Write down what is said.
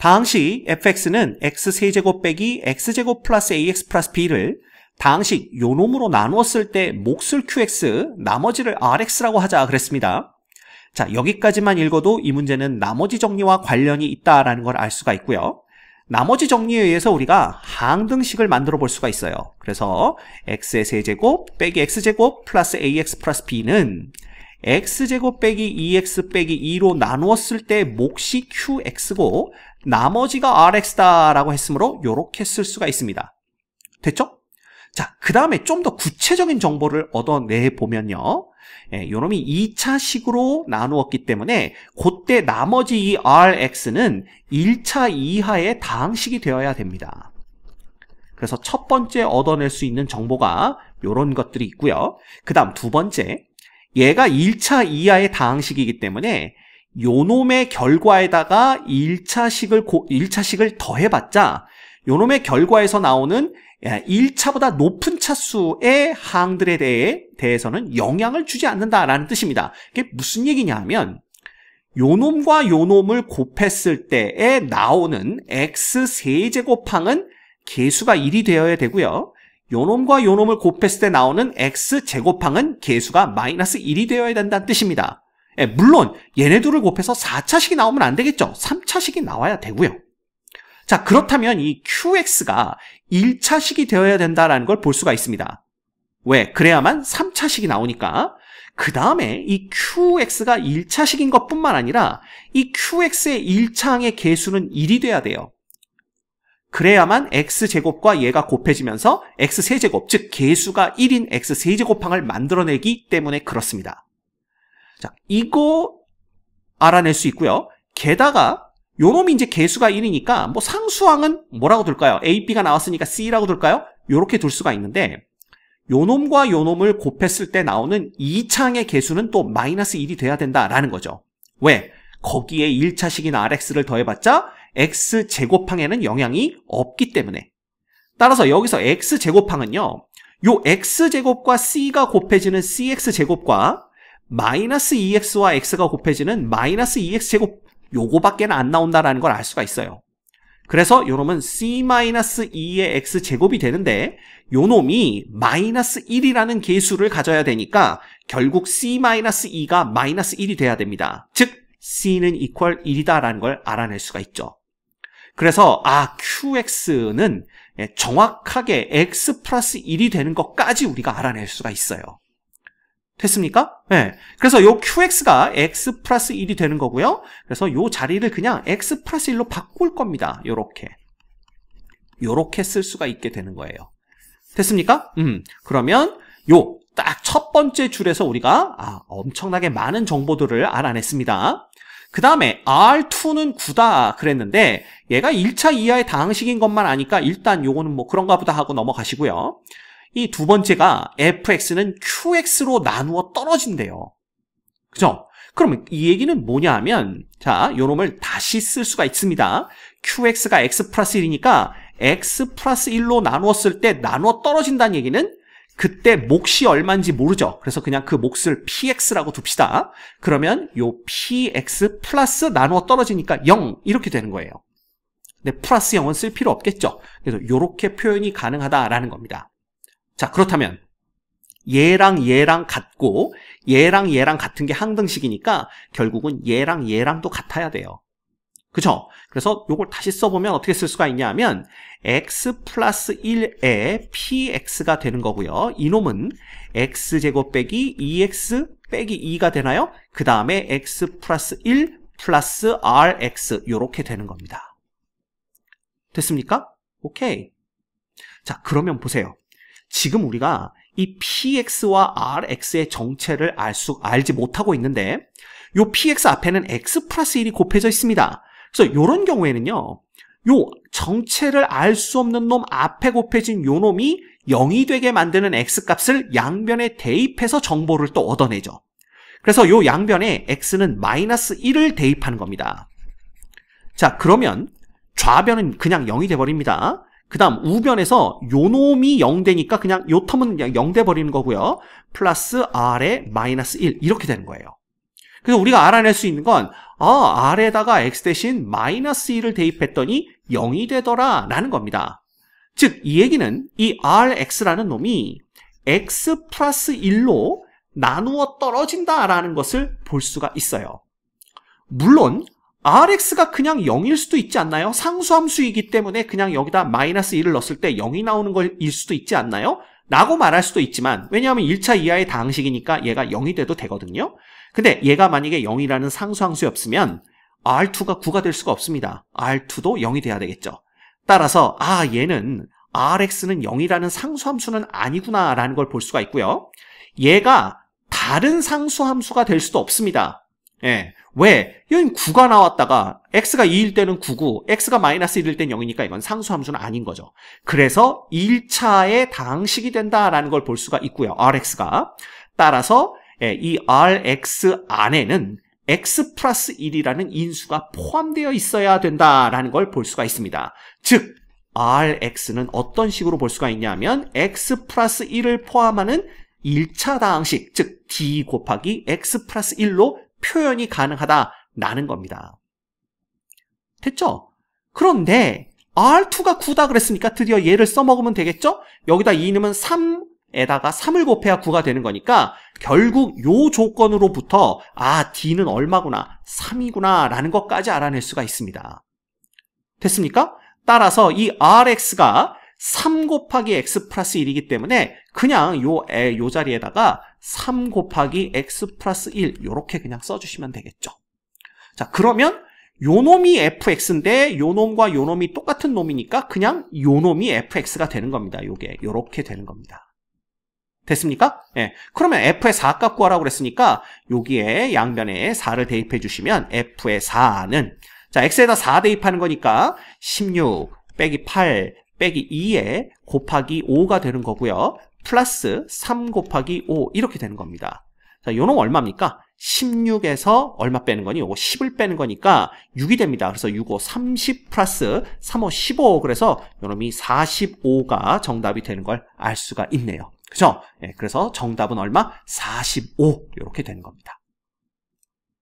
다항식 fx는 x세제곱 빼기 x제곱 플러스 ax 플러스 b를 다항식 요놈으로 나누었을 때 몫을 qx, 나머지를 rx라고 하자 그랬습니다. 자, 여기까지만 읽어도 이 문제는 나머지 정리와 관련이 있다라는 걸 알 수가 있고요. 나머지 정리에 의해서 우리가 항등식을 만들어 볼 수가 있어요. 그래서 x의 세제곱 빼기 x제곱 플러스 ax 플러스 b는 x제곱 빼기 2x 빼기 2로 나누었을 때 몫이 qx고 나머지가 rx다 라고 했으므로 이렇게 쓸 수가 있습니다. 됐죠? 자, 그 다음에 좀 더 구체적인 정보를 얻어내보면요. 요놈이 2차식으로 나누었기 때문에 그때 나머지 이 rx는 1차 이하의 다항식이 되어야 됩니다. 그래서 첫 번째 얻어낼 수 있는 정보가 이런 것들이 있고요. 그 다음 두 번째, 얘가 1차 이하의 다항식이기 때문에 요놈의 결과에다가 1차식을 더해봤자 요놈의 결과에서 나오는 1차보다 높은 차수의 항들에 대해서는 영향을 주지 않는다라는 뜻입니다. 이게 무슨 얘기냐 하면 요놈과 요놈을 곱했을 때에 나오는 x세제곱항은 개수가 1이 되어야 되고요. 요놈과 요놈을 곱했을 때 나오는 x제곱항은 개수가 마이너스 1이 되어야 된다는 뜻입니다. 물론 얘네들을 곱해서 4차식이 나오면 안 되겠죠. 3차식이 나와야 되고요. 자, 그렇다면 이 qx가 1차식이 되어야 된다는 걸 볼 수가 있습니다. 왜? 그래야만 3차식이 나오니까. 그 다음에 이 qx가 1차식인 것뿐만 아니라 이 qx의 1차항의 개수는 1이 돼야 돼요. 그래야만 x제곱과 얘가 곱해지면서 x세제곱, 즉 개수가 1인 x세제곱항을 만들어내기 때문에 그렇습니다. 자, 이거 알아낼 수 있고요. 게다가 요놈이 이제 개수가 1이니까 뭐 상수항은 뭐라고 둘까요? A, B가 나왔으니까 C라고 둘까요? 요렇게 둘 수가 있는데 요놈과 요놈을 곱했을 때 나오는 2차항의 개수는 또 마이너스 1이 돼야 된다라는 거죠. 왜? 거기에 1차식인 RX를 더해봤자 X제곱항에는 영향이 없기 때문에. 따라서 여기서 X제곱항은요. 요 X제곱과 C가 곱해지는 CX제곱과 마이너스 2X와 X가 곱해지는 마이너스 2X제곱 요거밖에는 안 나온다라는 걸 알 수가 있어요. 그래서 요놈은 C-2의 X제곱이 되는데 요놈이 마이너스 1이라는 개수를 가져야 되니까 결국 C-2가 마이너스 1이 돼야 됩니다. 즉 C는 이퀄 1이다라는 걸 알아낼 수가 있죠. 그래서 QX는 정확하게 X 플러스 1이 되는 것까지 우리가 알아낼 수가 있어요. 됐습니까? 네. 그래서 요 QX가 X 플러스 1이 되는 거고요. 그래서 요 자리를 그냥 X 플러스 1로 바꿀 겁니다. 요렇게 쓸 수가 있게 되는 거예요. 됐습니까? 그러면 요 딱 첫 번째 줄에서 우리가 엄청나게 많은 정보들을 알아냈습니다. 그 다음에 R2는 9다 그랬는데 얘가 1차 이하의 다항식인 것만 아니까 일단 요거는 뭐 그런가 보다 하고 넘어가시고요. 이 두 번째가 fx는 qx로 나누어 떨어진대요. 그죠? 그러면 이 얘기는 뭐냐 하면 자, 요놈을 다시 쓸 수가 있습니다. qx가 x 플러스 1이니까 x 플러스 1로 나누었을 때 나누어 떨어진다는 얘기는 그때 몫이 얼마인지 모르죠. 그래서 그냥 그 몫을 px라고 둡시다. 그러면 요 px 플러스 나누어 떨어지니까 0 이렇게 되는 거예요. 근데 플러스 0은 쓸 필요 없겠죠. 그래서 요렇게 표현이 가능하다라는 겁니다. 자, 그렇다면 얘랑 얘랑 같고 얘랑 얘랑 같은 게 항등식이니까 결국은 얘랑 얘랑도 같아야 돼요. 그죠? 그래서 요걸 다시 써보면 어떻게 쓸 수가 있냐 하면 x 플러스 1에 px가 되는 거고요. 이놈은 x제곱 빼기 2x 빼기 2가 되나요? 그 다음에 x 플러스 1 플러스 rx 요렇게 되는 겁니다. 됐습니까? 오케이. 자, 그러면 보세요. 지금 우리가 이 px와 rx의 정체를 알지 못하고 있는데 요 px 앞에는 x 플러스 1이 곱해져 있습니다. 그래서 이런 경우에는요. 요 정체를 알 수 없는 놈 앞에 곱해진 요 놈이 0이 되게 만드는 x값을 양변에 대입해서 정보를 또 얻어내죠. 그래서 요 양변에 x는 마이너스 1을 대입하는 겁니다. 자, 그러면 좌변은 그냥 0이 돼버립니다. 그 다음 우변에서 요 놈이 0 되니까 그냥 요 텀은 그냥 0 돼버리는 거고요. 플러스 r에 마이너스 1 이렇게 되는 거예요. 그래서 우리가 알아낼 수 있는 건 R에다가 X 대신 마이너스 1을 대입했더니 0이 되더라 라는 겁니다. 즉 이 얘기는 이 Rx라는 놈이 X 플러스 1로 나누어 떨어진다 라는 것을 볼 수가 있어요. 물론 Rx가 그냥 0일 수도 있지 않나요? 상수함수이기 때문에 그냥 여기다 마이너스 1을 넣었을 때 0이 나오는 것일 수도 있지 않나요? 라고 말할 수도 있지만 왜냐하면 1차 이하의 다항식이니까 얘가 0이 돼도 되거든요. 근데 얘가 만약에 0이라는 상수함수였으면 R2가 9가 될 수가 없습니다. R2도 0이 돼야 되겠죠. 따라서 얘는 Rx는 0이라는 상수함수는 아니구나 라는 걸 볼 수가 있고요. 얘가 다른 상수함수가 될 수도 없습니다. 예. 왜? 여기 9가 나왔다가 x가 2일 때는 9고 x가 마이너스 1일 때는 0이니까 이건 상수함수는 아닌 거죠. 그래서 1차의 다항식이 된다라는 걸 볼 수가 있고요. Rx가. 따라서 이 Rx 안에는 x 플러스 1이라는 인수가 포함되어 있어야 된다라는 걸 볼 수가 있습니다. 즉 Rx는 어떤 식으로 볼 수가 있냐면 x 플러스 1을 포함하는 1차 다항식, 즉 d 곱하기 x 플러스 1로 표현이 가능하다라는 겁니다. 됐죠? 그런데 R2가 9다 그랬으니까 드디어 얘를 써먹으면 되겠죠? 여기다 2 넣으면 3에다가 3을 곱해야 9가 되는 거니까 결국 요 조건으로부터 D는 얼마구나, 3이구나 라는 것까지 알아낼 수가 있습니다. 됐습니까? 따라서 이 Rx가 3 곱하기 x 플러스 1이기 때문에 그냥 요 자리에다가 3 곱하기 x 플러스 1 요렇게 그냥 써주시면 되겠죠. 자, 그러면 요 놈이 fx인데 요 놈과 요 놈이 똑같은 놈이니까 그냥 요 놈이 fx가 되는 겁니다. 요게 요렇게 되는 겁니다. 됐습니까? 예. 그러면 f의 4값 구하라고 그랬으니까 여기에 양변에 4를 대입해 주시면 f의 4는 자, x에다 4 대입하는 거니까 16 빼기 8 빼기 2에 곱하기 5가 되는 거고요. 플러스 3 곱하기 5 이렇게 되는 겁니다. 자, 요놈 얼마입니까? 16에서 얼마 빼는 거니? 요거 10을 빼는 거니까 6이 됩니다. 그래서 6, 5, 30 플러스 3, 5, 15 그래서 요놈이 45가 정답이 되는 걸 알 수가 있네요. 그죠? 네, 그래서 정답은 얼마? 45 이렇게 되는 겁니다.